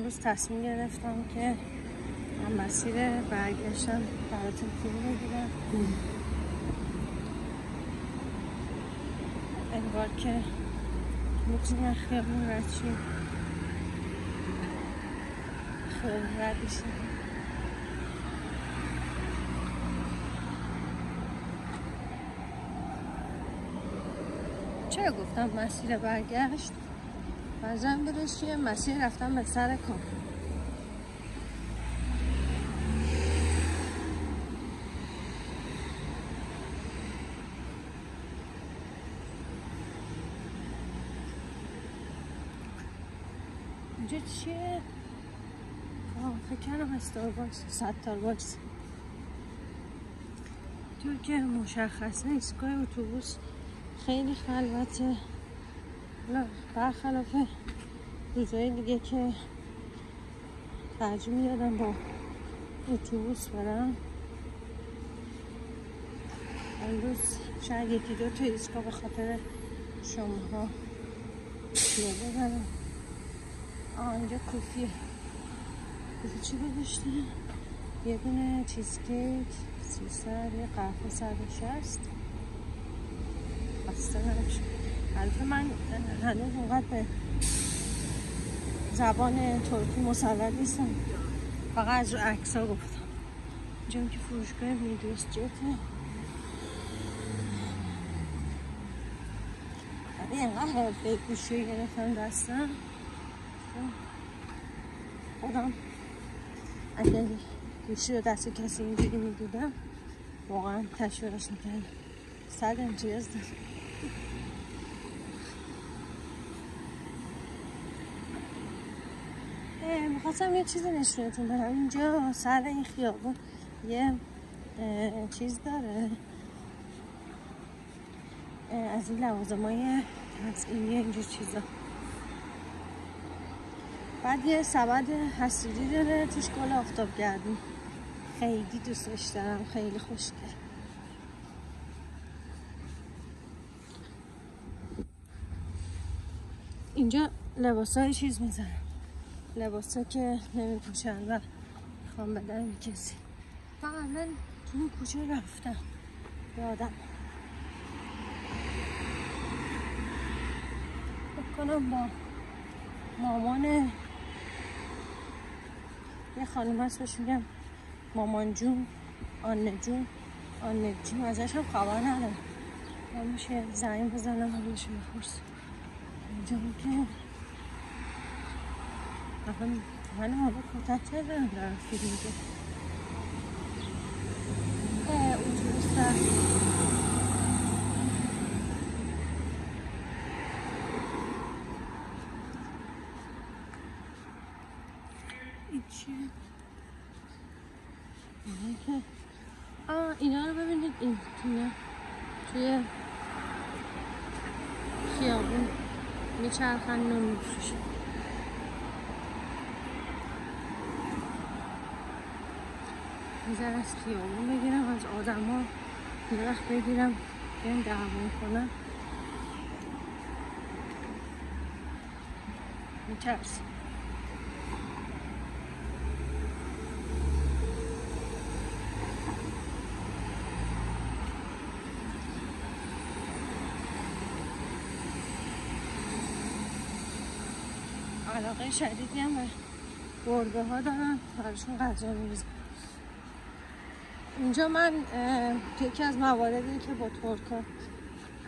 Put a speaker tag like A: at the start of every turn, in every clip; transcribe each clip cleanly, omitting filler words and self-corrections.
A: امروز تصمیم گرفتم که من مسیر برگشتم براتون فیلم بگیرم. انگار که میتونی از خیابون رد شیم، خیابون رد بشیم. چرا گفتم مسیر برگشت؟ بازم برش چیه؟ مسیر رفتم به سر کار. اینجا چیه؟ فکر کنم استارباکس، ستارباکس. تو که مشخصه ایستگاه اتوبوس خیلی خلوته، برخلاف روزهای دیگه که ترجیح میدادم با اتوبوس برم. امروز شاید یکی دو تا ایستگاه به خاطر شماها پیاده برم. اینجا کوفیه. کوفی چی گذاشته؟ یه دونه چیزکیک 300، یه قهوه 160. خسته نباشم. البته من هنوز اونقدر به زبان ترکی مسلط نیستم، فقط از رو عکس‌ها گفتم. اینجا که فروشگاه میدوست جته. ولی اینقدر حرفه گوشی گرفتم دستم خودم اگه گوشی رو دست کسی اینجوری میدیدم واقعا تشویقش میکردم. 100 امتیاز دارم. میخواستم یه چیزی نشونتون بدم. اینجا سر این خیابون یه چیز داره از این لوازمای تزئینی اینجور چیزا. بعد یه سبد حصیری داره توش گل آفتابگردون. خیلی دوستش دارم، خیلی خوشگل. اینجا لباسای چیز میزنن، لباسا که نمیپوشن و میخوام بدن کسی. من تو این کوچه رفتم یادم بکنم با مامان یه خانم هست بهش میگم مامان جون، آنه جون، آنه جون. ازش هم خبر ندارم. من میشه زنگ بزنم و بهش بپرسم. اینجا که من حالا کتک ندارم دارم فیلم میگه اتوبوس رفت. این چیه؟ اینا رو ببینید. این توی خیابون میچرخن نون میفروشن. میذار از خیابون بگیرم، از آدم ها یه وقت بگیرم که این دعوان کنن میترسم. علاقه شدیدی هم به گربه ها دارم، براشون غذا میریزم. اینجا من یکی از مواردی که با ترکا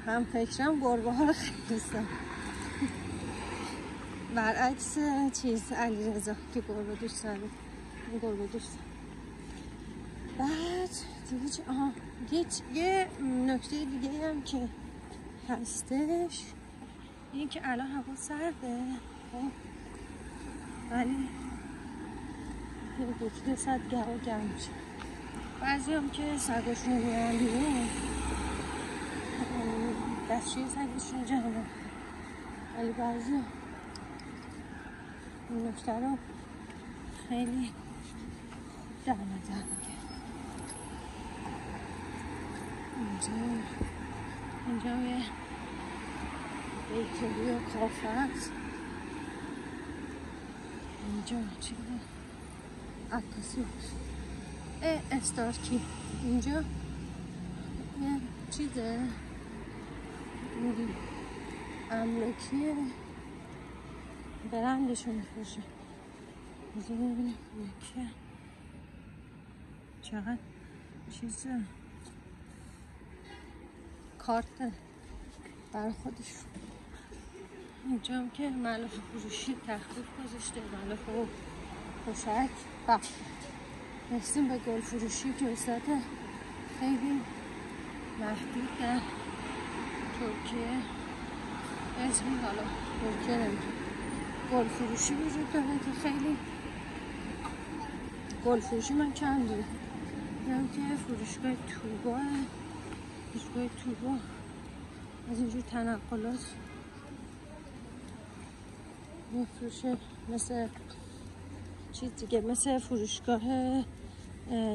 A: هم فکرم گربه ها رو خیلی دوست دارم. برعکس علیرضا که گربه دوست داره. این گربه دوست داره. بعد دیگه یه نکته دیگه هم که هستش این که الان هوا سرده ولی یه ساعت گرم میشه. بعضی هم که سگاشون رو میارن بیرون دستشوی سگشون جمعه، ولی بعضی این نکته رو خیلی در نظر میگه. اینجا یه بیکری و کافه هست. اینجا چیه؟ عکاسی استارکی. اینجا یه چیزه املاکیه، برندشون میفروشه. بذار ببینیم یکیه چقدر چیزه، کارت برای خودشون. اینجا هم که ملافه فروشی تخفیف گذاشته، ملافه و پوشک. رسیم به گل فروشی که وسط خیلی محدود در ترکیه، اسمی حالا ترکیه نمیتون، گل فروشی وجود داره که خیلی گل فروشی من کم داره. اینم که فروشگاه توبا، فروشگاه توبا از اینجور تنقلات میفروشه، مثل چیز دیگه، مثل فروشگاه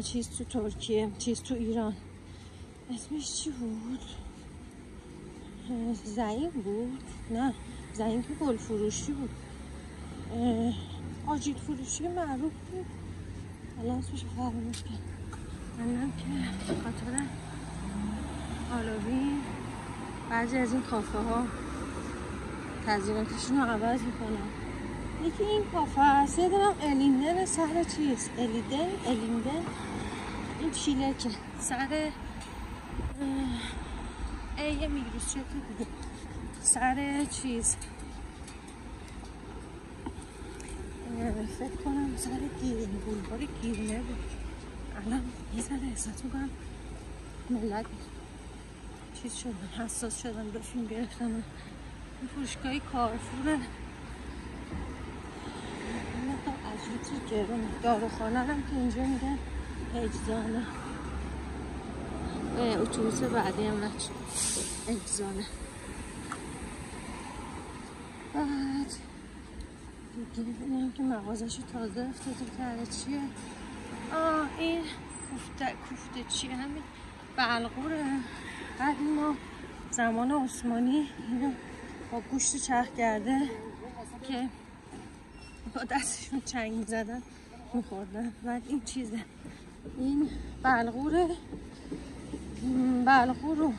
A: چیز تو ترکیه، چیز تو ایران، اسمش چی بود؟ زعیم بود؟ نه زعیم که گل فروشی بود، آجیل فروشی معروف بود، الان اسمش فراموش کردم. الان که خاطر هالووین بعضی از این کافه ها تزییناتشون رو عوض میکنن. یکی این کافه هست، یه دارم الیندن سر چیز، الیندن این چیله که سر یه میگروس چه دیگه سر چیز، فکر کنم سر گیرونه، بولوار گیرونه بود. الان یه ذره احساس میکنم ملت چیز شدن، حساس شدن، به فیلم گرفتن. این فروشگاهی کارفوره، عجیب گرونه. داروخانه هم که اینجا میگن اجزانه، اتوبوس بعدی هم نچه اجزانه. بعد دیگه ببینم که مغازه‌شو تازه افتاده کرده. چیه؟ این کوفته چیه؟ همین بلغوره. بعد ما زمان عثمانی اینو با گوشت چرخ کرده که با دستشون چنگ میزدن میخوردن. بعد این چیزه، این بلغوره. بلغور رو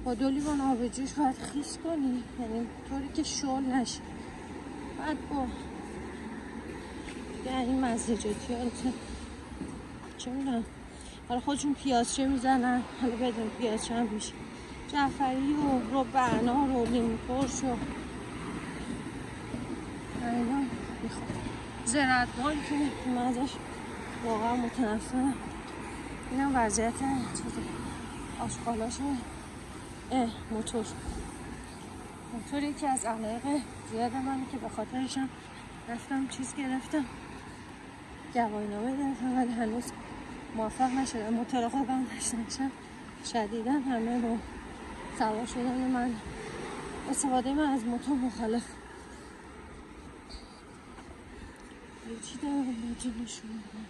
A: با 2 لیوان آب جوش باید خیس کنی، یعنی طوری که شل نشه. بعد با این مزیجاتی ها رو چه میدونم، حالا خودشون پیازچه میزنن، حالا بدون پیازچه هم میشه، جعفری و رب انار و لیمو ترش و اینا میخواد. زرتبان که من ازش واقعا متنفرم. این هم وضعیت چیزه آشغالاشه. موتور یکی از علایق زیاد منی که به خاطرشم رفتم چیز گرفتم، گواهینامه گرفتم، ولی هنوز موفق نشدم. موتور خودم نشدم شدیداً همه با سوار شدن من، استفاده من از موتور مخالف. چی دارم اینجا نشون میدم؟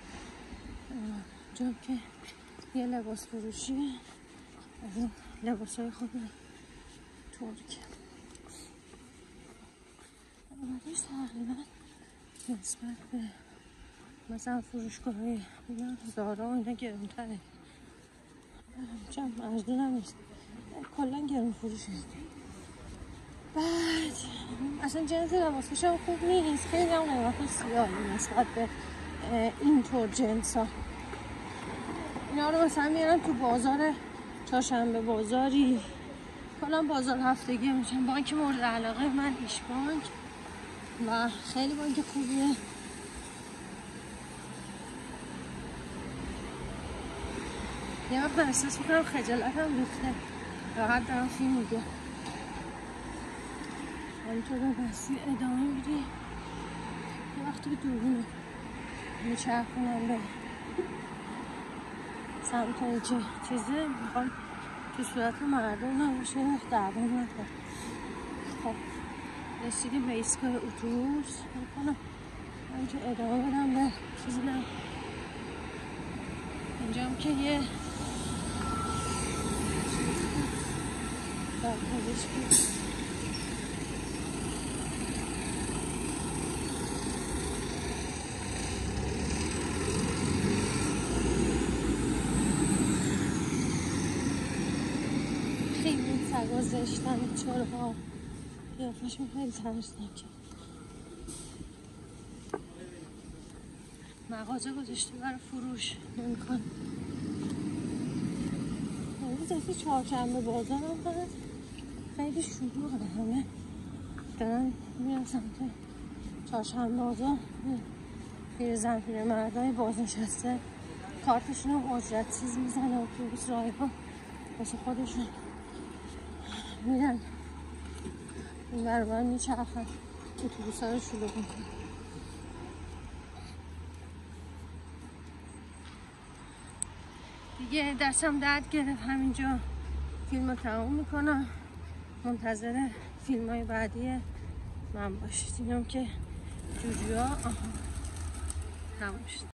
A: جا که یه لباس فروشیه، از این لباس های خود ترک. قیمتش تقریبا نسبت به مثلا فروشگاه های زارا و اینا گرونتره. چند ارزون هم نیست، کلا گرون فروشه. بعد اصلا جنس لباسش هم خوب نیست، خیلی هم قیمتش زیاده نسبت به اینطور جنس ها. اینا رو مثلا میارن تو بازار چهارشنبه بازاری، کلا بازار هفتگی میشن. بانک مورد علاقه من ایش بانک و خیلی بانک خوبیه. یه وقت احساس میکنم خجالتم ریخته، راحت دارم فیلم میگه. همینطور به مسیر ادامه میدی، یه وقتی که دوربینو میچرخونم به سمت این که چیزه، میخوام تو صورت مردم نباشه، دعوام نکن. خب رسیدیم به ایستگاه اتوبوس، میکنم اینجا ادامه بدم به چیزی نم. اینجا هم که یه پزشکی برگذاشتن چرها قیافشون خیلی ترسناکه. مغازه گذاشته برای فروش نمیخوان. امروز اصلا چهارشنبه بازار هم هست، خیلی شلوغه، همه دارن میرن سمت چهارشنبه بازار. پیرزن پیرمردای بازنشسته کارتشون هم اجرتسیز میزنه، اتوبوس رایگان واسه خودشون میرن این برابر میچرخن، اتوبوس ها رو شلوغ میکنن. دیگه دستم درد گرفت، همینجا فیلم رو تموم میکنم. منتظر فیلم های بعدی من باشید. اینم که جوجوها تموم شد.